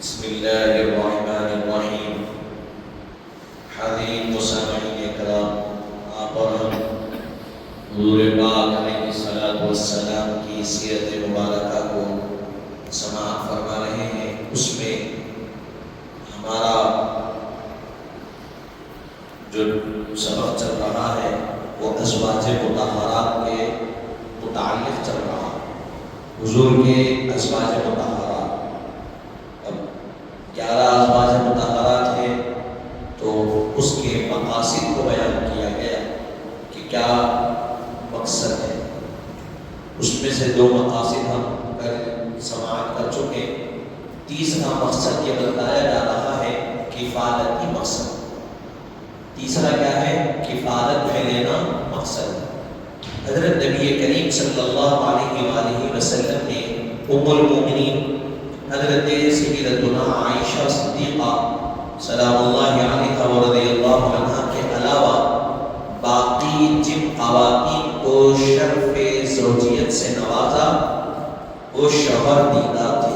بسم اللہ الرحمن الرحیم۔ حاضرین و سامعین کرام، آپ اور ہم حضور پاک علیہ الصلوۃ والسلام کی سیرت مبارکہ کو سماعت فرما رہے ہیں۔ اس میں ہمارا جو سبق چل رہا ہے وہ ازواج مطہرات کے متعلق چل رہا ہے، حضور کے ازواج مطہرات۔ اب 11 ازواج مطہرات ہیں تو اس کے مقاصد کو بیان کیا گیا کہ کیا مقصد ہے۔ اس میں سے 2 مقاصد ہم سماعت کر چکے۔ تیسرا مقصد یہ بتایا جا رہا ہے کفالتی مقصد۔ تیسرا کیا ہے؟ کفالت میں لینا مقصد۔ حضرت نبی کریم صلی اللہ علیہ وآلہ وسلم نے ام المؤمنین حضرت سیدتنا عائشہ صدیقہ سلام اللہ علیہا و رضی اللہ عنہا کے علاوہ باقی جن خواتین کو شرف زوجیت سے نوازا وہ شوہر دیدہ تھے۔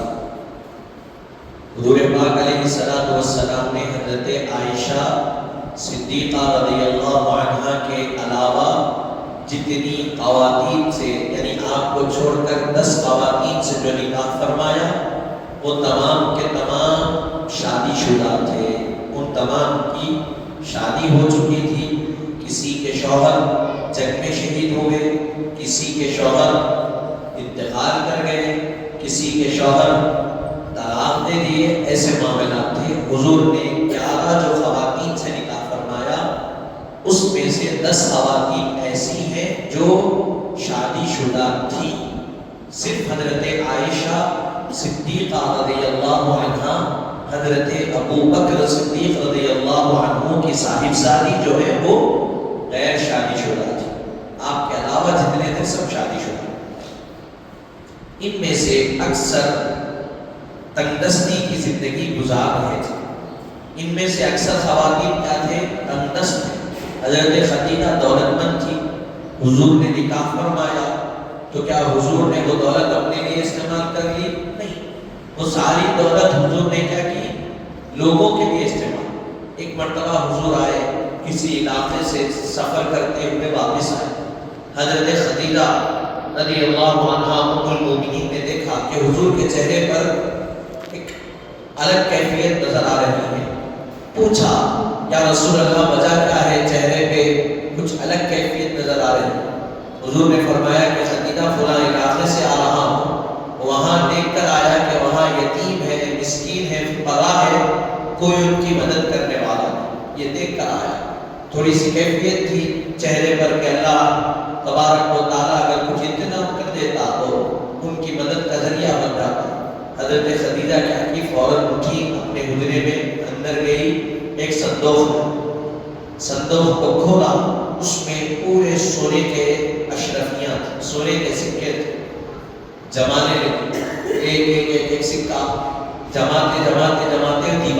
حضور پاک علیہ الصلوۃ والسلام نے حضرت عائشہ صدیقہ رضی اللہ عنہا کے علاوہ جتنی خواتین سے، یعنی آپ کو چھوڑ کر 10 خواتین سے جو نکاح فرمایا وہ تمام کے تمام شادی شدہ تھے۔ ان تمام کی شادی ہو چکی تھی۔ کسی کے شوہر جنگ میں شہید ہوئے، کسی کے شوہر انتقال کر گئے، کسی کے شوہر طلاق دے دیے، ایسے معاملات تھے۔ حضور نے 11 جو خواتین سے نکاح فرمایا اس میں سے 10 خواتین ایسی ہیں جو شادی شدہ تھی۔ صرف حضرت عائشہ صدیقہ رضی اللہ عنہ، حضرت ابو بکر صدیق رضی اللہ عنہ کی صاحبزادی جو ہے وہ غیر شادی شدہ تھی۔ آپ کے علاوہ جتنے تھے سب شادی شدہ۔ ان میں سے اکثر تنگ دستی کی زندگی گزار رہے تھے۔ ان میں سے اکثر خواتین کیا تھے؟ تنگ دست تھے۔ حضرت خدیجہ دولت مند تھی، حضور نے نکاح فرمایا تو کیا حضور نے وہ دولت اپنے لیے استعمال کر لی؟ نہیں، وہ ساری دولت حضور نے کیا کی؟ لوگوں کے لیے استعمال۔ ایک مرتبہ حضور آئے، کسی علاقے سے سفر کرتے ہوئے واپس آئے۔ حضرت خدیجہ رضی اللہ عنہا ام المؤمنین نے دیکھا کہ حضور کے چہرے پر ایک الگ کیفیت نظر آ رہی ہے۔ پوچھا یا رسول اللہ وجہ کیا ہے؟ چہرے پہ کچھ الگ کیفیت نظر آ رہی ہے۔ حضور نے فرمایا کہ خدیجہ فلاں علاقے سے آ رہا ہوں، وہاں دیکھ کر آیا کہ وہاں یتیم ہے، مسکین ہے، فقراء ہے، کوئی ان کی مدد کرنے والا نہیں، یہ دیکھ کر آیا۔ تھوڑی سی کیفیت تھی چہرے پر کہ اللہ تبارک و تعالیٰ اگر کچھ انتظام کر دیتا تو ان کی مدد کا ذریعہ بن جاتا۔ حضرت خدیجہ کیا کی؟ فوراً اٹھی، اپنے حجرے میں اندر گئی، ایک صندوق کو کھولا، اس میں پورے سونے کے اشرفیات، سونے کے سکے تھے۔ جمانے لگی، ایک سکہ جماتے دیوار کی طرح بن گئی۔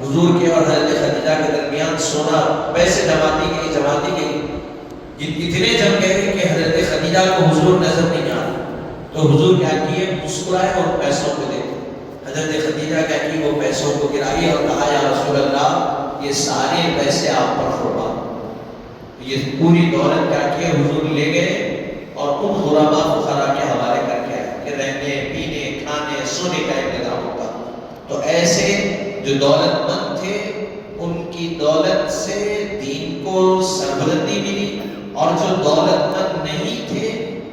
حضور کے اور حضرت خدیجہ کے درمیان سونا پیسے جماتی گئی۔ اتنے جم گئے کہ حضرت خدیجہ کو حضور نظر نہیں آ رہا، تو حضور کیا کیے؟ مسکرائے اور پیسوں کو دیکھے۔ حضرت خدیجہ کیا کی؟ وہ پیسوں کو گرائی اور کہا یا رسول اللہ یہ سارے پیسے آپ پر قربان۔ یہ پوری دولت کیا کی؟ حضور لے گئے اور ان غرباء فقراء کے حوالے کر کے آئے کہ رہنے پینے کھانے سونے کا انتظام ہوتا۔ تو ایسے جو دولت مند تھے ان کی دولت سے دین کو سربلندی ملی، اور جو دولت مند نہیں تھے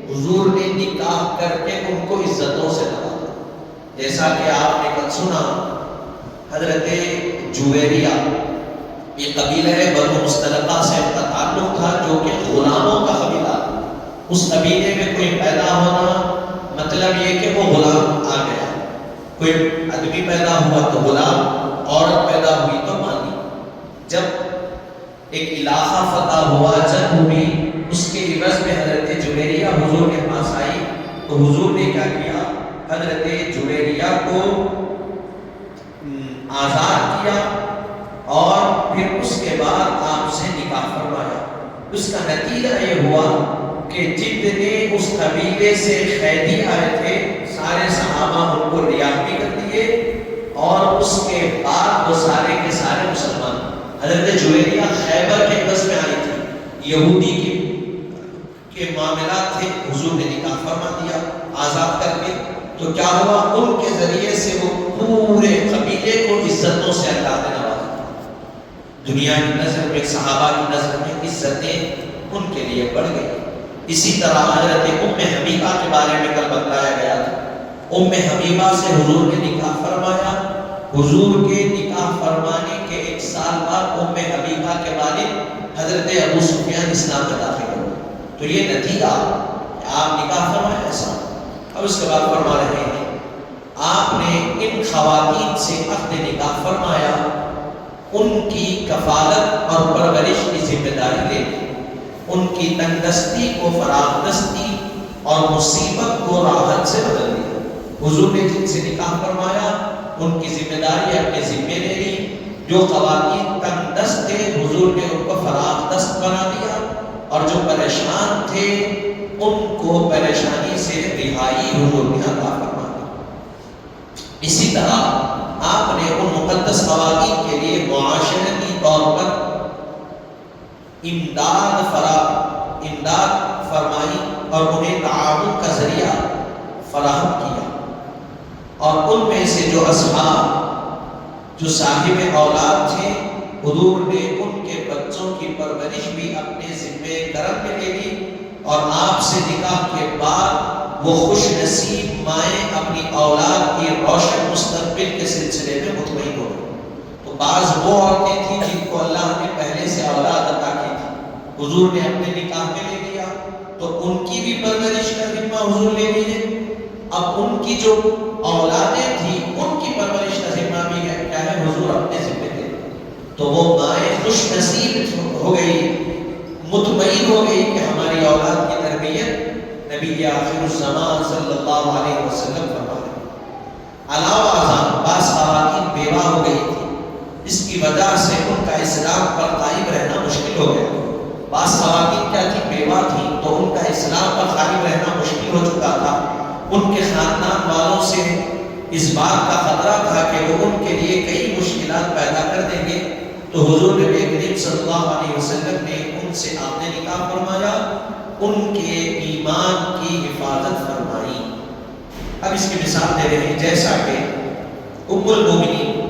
حضور نے نکاح کر کے ان کو عزتوں سے نوازا۔ جیسا کہ آپ نے کل سنا، حضرت جویریہ، یہ قبیلہ بنو مستلقہ سے ان کا تعلق تھا جو کہ غلاموں کا قبیلہ تھا۔ اس قبیلے میں کوئی پیدا ہونا مطلب یہ کہ وہ غلام آ گیا، کوئی آدمی پیدا ہوا تو غلام، عورت پیدا ہوئی تو مانی۔ جب ایک علاقہ فتح ہوا، جنگ ہوئی، اس کے عوض میں حضرت جویریہ حضور کے پاس آئی تو حضور نے کیا کیا؟ حضرت جویریہ کو آزاد کیا اور پھر اس کے بعد آپ سے نکاح فرمایا۔ اس کا نتیجہ یہ ہوا کہ جتنے اس قبیلے سے قیدی آئے تھے سارے صحابہ ان کو رہا بھی کر دیے یہودی کے معاملات تھے، حضور نے نکاح فرما دیا آزاد کر کے. تو کیا ہوا، ان کے ذریعے سے وہ پورے قبیلے کو عزتوں سے اللہ نے نوازا. دنیا کی نظر میں، صحابہ کی نظر میں عزتیں ان کے لیے بڑھ گئی. اسی طرح حضرت ام حبیبہ کے بارے میں کل بتایا گیا تھا. ام حبیبہ سے حضور نے نکاح فرمایا. حضور کے نکاح فرمانے کے 1 سال بعد ام حبیبہ کے والد حضرت ابو سفیان اسلام میں داخل ہوئے. تو یہ نتیجہ کہ آپ نکاح فرمائے ایسا. اب اس کے بعد فرما رہے ہیں آپ نے ان خواتین سے عقد نکاح فرمایا، ان کی کفالت اور پرورش کی ذمہ داری لے لی، ان کی تنگ دستی کو فراخ دستی اور مصیبت کو راحت سے بدل دیا. حضور نے جن سے نکاح فرمایا ان کی ذمہ داری اپنے ذمے لے لی. جو خواتین تنگ دست تھے حضور نے ان کو فراخ دست بنا دیا، اور جو پریشان تھے ان کو پریشانی سے رہائی حضور نے عطا فرما دی. اسی طرح آپ نے ان مقدس خواتین کے لیے معاشرتی طور پر امداد فرمائی اور انہیں تعاون کا ذریعہ فراہم کیا. اور ان میں سے جو اصحاب جو صاحب اولاد تھے حضور نے ان کے بچوں کی پرورش بھی اپنے ذمہ کرم میں لے لی. اور آپ سے نکاح کے بعد وہ خوش نصیب مائیں اپنی اولاد کی روشن مستقبل کے سلسلے میں مطمئن ہو گئی. تو بعض وہ عورتیں تھیں جن کو اللہ نے پہلے سے اولاد عطا کی تھی، حضور نے اپنے نکاح میں لے لیا، تو ان کی بھی پرورش کا ذمہ حضور لے لیجیے. اب ان کی جو اولادیں تھیں ان کی پرورش کا ذمہ بھی ہے کیا ہے، حضور اپنے ذمہ لے. تو وہ مائیں خوش نصیب ہو گئی، مطمئن ہو گئی کہ ہماری اولاد کی تربیت نبی آخر الزمان صلی اللہ علیہ وسلم فرما رہے. علاوہ ازاں بعض خواتین بیوہ ہو گئی تھی، اس کی وجہ سے ان کا اسلام پر قائم رہنا مشکل ہو گیا. بعض خواتین کیا تھی، بیوہ تھی، تو ان کا اسلام پر قائم رہنا مشکل ہو چکا تھا. ان کے خاندان والوں سے اس بات کا خطرہ تھا کہ وہ ان کے لیے کئی مشکلات پیدا کر دیں گے. تو حضور نبی کریم صلی اللہ علیہ وسلم نے ان سے آپ نے نکاح فرمایا، ان کے ایمان کی حفاظت فرمائی. اب اس کی مثال دے رہے ہیں جیسا کہ ام المومنین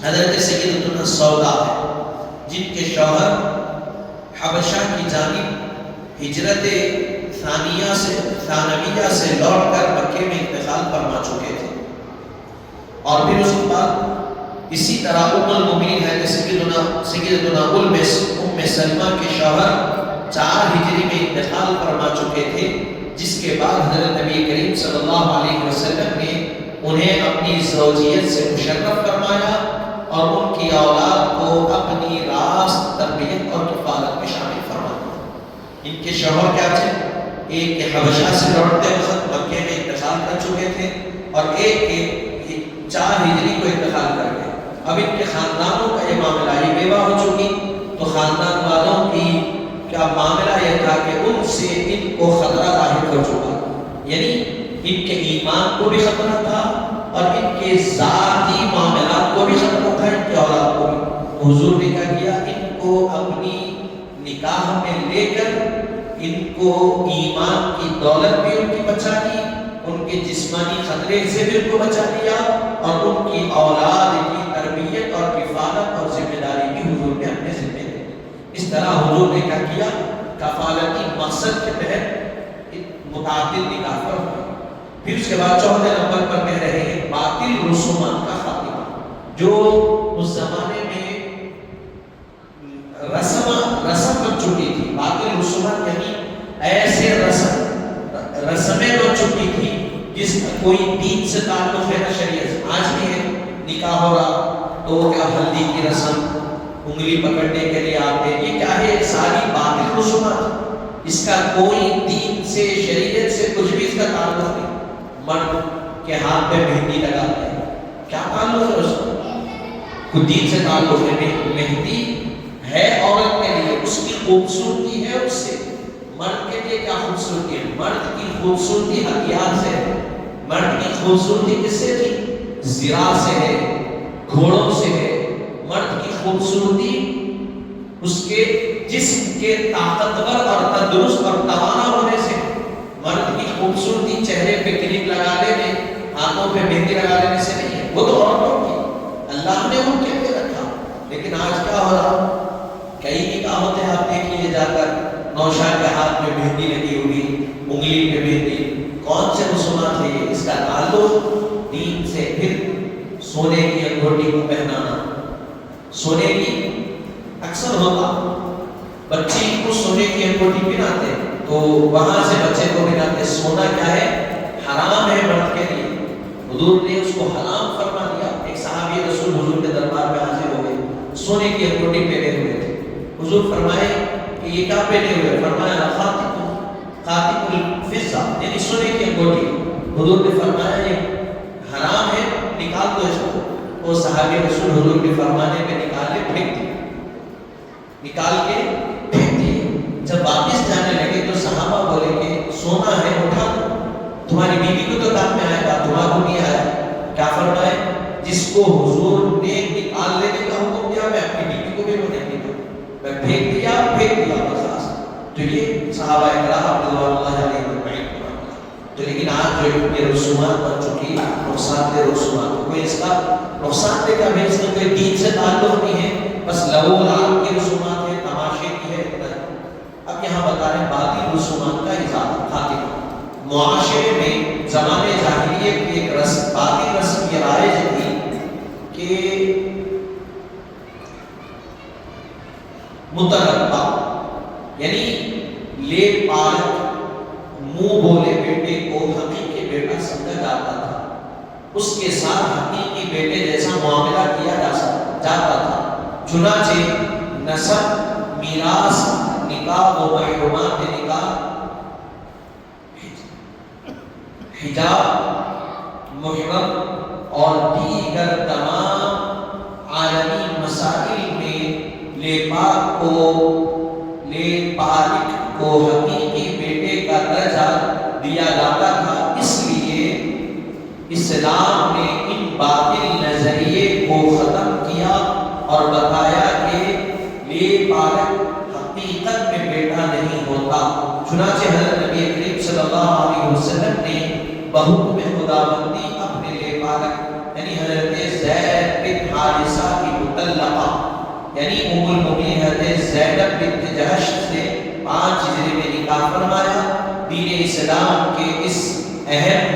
حضرت سیدتنا سودا ہے، جن کے شوہر حبشہ کی جانب ہجرت ثانویہ سے لوٹ کر مکے میں انتقال فرما چکے تھے. اور پھر اس کے بعد اسی طرح ام المومنین ہے سیدتنا ام سلمہ کے شوہر 4 ہجری میں انتقال فرما چکے تھے، جس کے بعد حضرت نبی کریم صلی اللہ علیہ وسلم نے انہیں اپنی زوجیت سے مشرف فرمایا اور ان کی اولاد کو اپنی راست تربیت اور کفالت میں شامل فرمایا. ان کے شوہر کیا تھے، ایک کے حبشہ سے لوٹتے وقت مکے میں انتقال کر چکے تھے اور ایک کے 4 ہجری کو انتقال کر گئے. اب ان کے خاندانوں کا یہ معاملہ، یہ بیوہ ہو چکی تو خاندان والوں کی کیا معاملہ یہ تھا کہ ان سے ان کو خطرہ ظاہر ہو چکا، یعنی ان کے ایمان کو بھی خطرہ تھا اور ان کے ذاتی معاملات کو بھی خطرہ تھا، ان کے اولاد کو بھی. حضور نے کیا کیا، ان کو اپنی نکاح میں لے کر ان کو ایمان کی دولت بھی ان کی بچا لی، ان کے جسمانی خطرے سے بھی ان کو بچا لیا، اور ان کی اولاد کی تربیت اور کفالت اور ذمہ داری بھی حضور نے اپنے ذمہ لی. اس طرح حضور نے کیا کیا، کفالتی مقصد کے تحت متعدد نکاح فرمائے. پھر اس کے بعد 14 نمبر پر کہہ رہے ہیں باطل رسومات کا خاتمہ. جو اس زمانے میں رسم بن چکی تھی، باطل رسومات یعنی ایسے رسمیں بن چکی تھی جس کا کوئی دین سے تعلق ہے نہ شریعت سے. آج بھی ہے، نکاح ہو رہا تو کیا ہلدی کی رسم، انگلی پکڑنے کے لیے آتے، یہ کیا ہے، ساری باطل رسومات، اس کا کوئی دین سے شریعت سے کچھ بھی اس کا تعلق نہیں. مرد کے ہاتھ پہ مہندی لگاتے ہیں، کیا تعلق ہے اس کا، کوئی دین سے تعلق ہے. مہندی ہے عورت کے لیے، اس کی خوبصورتی ہے اس سے. مرد کے لیے کیا خوبصورتی ہے، مرد کی خوبصورتی ہتھیار سے ہے. مرد کی خوبصورتی کس سے تھی، زرا سے ہے، گھوڑوں سے ہے. مرد کی خوبصورتی اس کے جسم کے طاقتور اور تندرست اور توانا ہونے سے، مرد کی خوبصورتی چہرے پہ کلپ لگا لینے، ہاتھوں پہ مہندی لگا لینے سے نہیں ہے، وہ تو عورتوں کی اللہ نے ان کے لیے رکھا۔ لیکن آج کیا ہو رہا، کئی نکاح ہوتے ہیں، آپ دیکھ لیجیے جا کر، نوشا کے ہاتھ میں مہندی لگی ہوئی، انگلی پہ مہندی، کون سے رسومات ہے یہ؟ اس کا تعلق دین سے۔ پھر سونے کی انگوٹھی کو پہنانا، سونے کی اکثر ہوتا بچی کو سونے کی انگوٹھی پہناتے تو وہاں سے بچے کو پہناتے، سونا کیا ہے؟ حرام ہے مرد کے لیے، حضور نے اس کو حرام فرما دیا۔ ایک صحابی رسول حضور کے دربار میں حاضر ہو گئے، سونے کی انگوٹھی پہنے ہوئے تھے۔ حضور فرمائے کہ یہ کیا پہنے ہوئے؟ فرمایا خاتم الفضہ، یعنی سونے کی انگوٹھی۔ حضور نے فرمایا یہ حرام ہے، نکال دو اس کو۔ وہ صحابی رسول حضور کے فرمانے پہ نکال کے پھینک دی، نکال کے پھینک دی۔ جب واپس جانے لگے تو صحابہ بولے کہ سونا ہے اٹھا دو، تمہاری بیوی کو تو کام میں آئے گا، تمہارا کو نہیں آیا۔ کیا فرمائے؟ جس کو حضور نے نکال لینے کا حکم دیا، میں اپنی بیوی کو بھی وہ نہیں دوں، میں پھینک دیا بس۔ تو یہ صحابہ اکرام رضوان اللہ علیہ اجمعین۔ تو لیکن آج جو یہ رسومات بن چکی، نقصان دہ رسومات، کوئی اس کا نقصان دہ کا بھی اس کا کوئی دین سے تعلق نہیں ہے، بس لہو لعب کی رسومات ہے، تماشے کی ہے۔ اب یہاں بتا رہے ہیں باطل رسومات کا اضافہ خاتمہ۔ معاشرے میں زمانے جاہلیت کی ایک رسم، باطل رسم یہ رائج تھی کہ متربع یعنی لے پالک منہ بولے بیٹے کو حقیقی بیٹا سمجھا جاتا تھا، اس کے ساتھ حقیقی بیٹے جیسا معاملہ کیا جاتا تھا۔ چنانچہ نسب، میراث، نکاح و محرمات نکاح، حجاب، محرم اور دیگر تمام عالمی مسائل میں پالک کو حقیقی بیٹے کا درجہ دیا جاتا تھا۔ اس لیے اسلام نے ان باطل نظریے کو ختم کیا اور بتایا کہ پالک حقیقت میں بیٹا نہیں ہوتا۔ چنانچہ حضرت نبی کریم صلی اللہ علیہ وسلم نے بحکم خداوندی اپنے پالک یعنی حضرت زید بن حارثہ کی مطلقہ یعنی ام المؤمنین حضرت زینب بنت جحش سے 5 ہجری میں نکاح فرمایا۔ دین اسلام کے اس اہم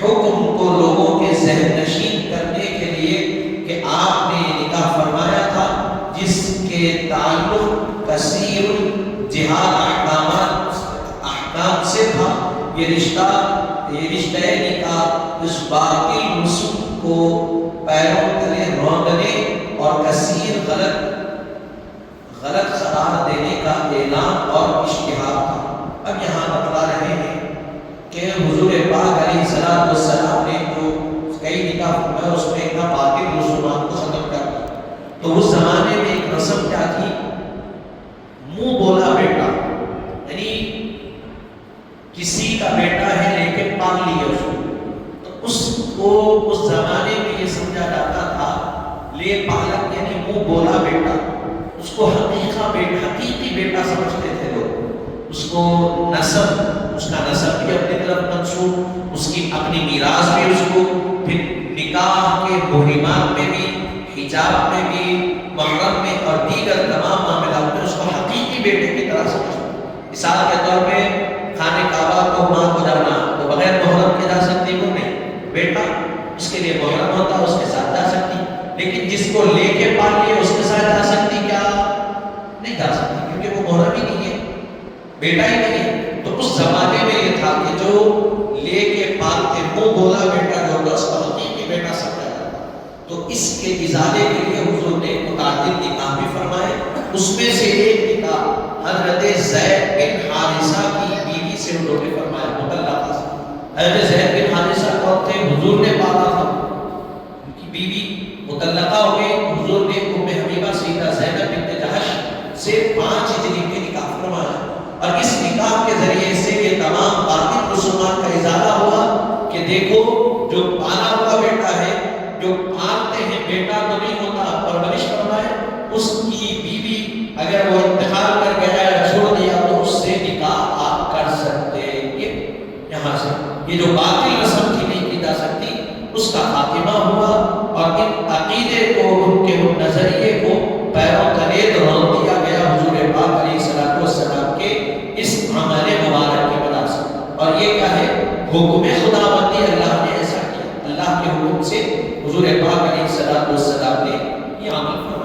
حکم کو لوگوں کے ذہن نشین کرنے کے لیے کہ آپ نے نکاح فرمایا تھا جس کے تعلق کثیر جہاد احکام سے تھا، یہ رشتہ نکاح اس باطل رسوم کو پیروں تلے روندنے اور کثیر غلط قرار دینے کا اعلان اور اشتہار تھا۔ اب یہاں بتلا رہے ہیں کہ حضور پاک علیہ السلام نے جو کئی نکاح فرمایا اس میں ایک باطل رسومات کو ختم کر دیا۔ تو اس زمانے میں ایک رسم کیا تھی؟ منہ بولا بیٹا، یعنی کسی کا بیٹا ہے لیکن پال لیا اس کو، تو اس کو اس زمانے میں یہ سمجھا جاتا تھا لے پالک یعنی منہ بولا بیٹا، اس کو حقیقی بیٹا سمجھتے تھے لوگ۔ اس کو نسب، اس کا نسب بھی اپنی طرف منسوب، اس کی اپنی میراث بھی اس کو، پھر نکاح کے محرمات میں بھی، حجاب میں بھی، محرم میں اور دیگر تمام معاملات میں اس کو حقیقی بیٹے کی طرح سمجھتے۔ مثال کے طور پہ خانہ کعبہ کو ماں کو جانا تو بغیر محرم کے جا سکتی وہ نہیں، بیٹا اس کے لیے محرم ہوتا اس کے ساتھ جا سکتی، لیکن جس کو لے کے پال لیے اس کے ساتھ جا سکتی کیا؟ نہیں جا سکتی، کیونکہ وہ محرم ہی نہیں ہے، بیٹا ہی نہیں ہے۔ تو اس زمانے میں یہ تھا کہ جو لے کے پالتے وہ بولا بیٹا جو ہوگا اس کو حقیقی بیٹا سمجھا جاتا۔ تو اس کے ازالے کے لیے حضور نے متعدد نکاح بھی فرمائے، اس میں سے ایک نکاح حضرت زید بن حارثہ کی بیوی سے انہوں نے فرمایا، مطلقہ سے۔ حضرت زید بن حارثہ کون تھے؟ حضور نے پالا تھا، ان کی بیوی مطلقہ ہو گئی۔ حضور نے ام حبیبہ سیدہ زینب بنت جحش سے 5 ہجری میں نکاح فرمایا، اور اس نکاح کے ذریعے سے یہ تمام باطل رسومات کا ازالہ ہوا کہ دیکھو جو پالا ہوا بیٹا ہے، جو پالتے ہیں بیٹا تو نہیں ہوتا، پرورش فرمائے، اس کی بیوی اگر وہ عقیدے کو، ان کے نظریے کو پیروں تلے رل دیا گیا حضور پاک علیہ الصلوۃ والسلام کے اس عمل مبارک کی وجہ سے۔ اور یہ کیا ہے؟ حکم خداوندی، اللہ نے ایسا کیا، اللہ کے حکم سے حضور پاک علیہ الصلوۃ والسلام نے یہ عمل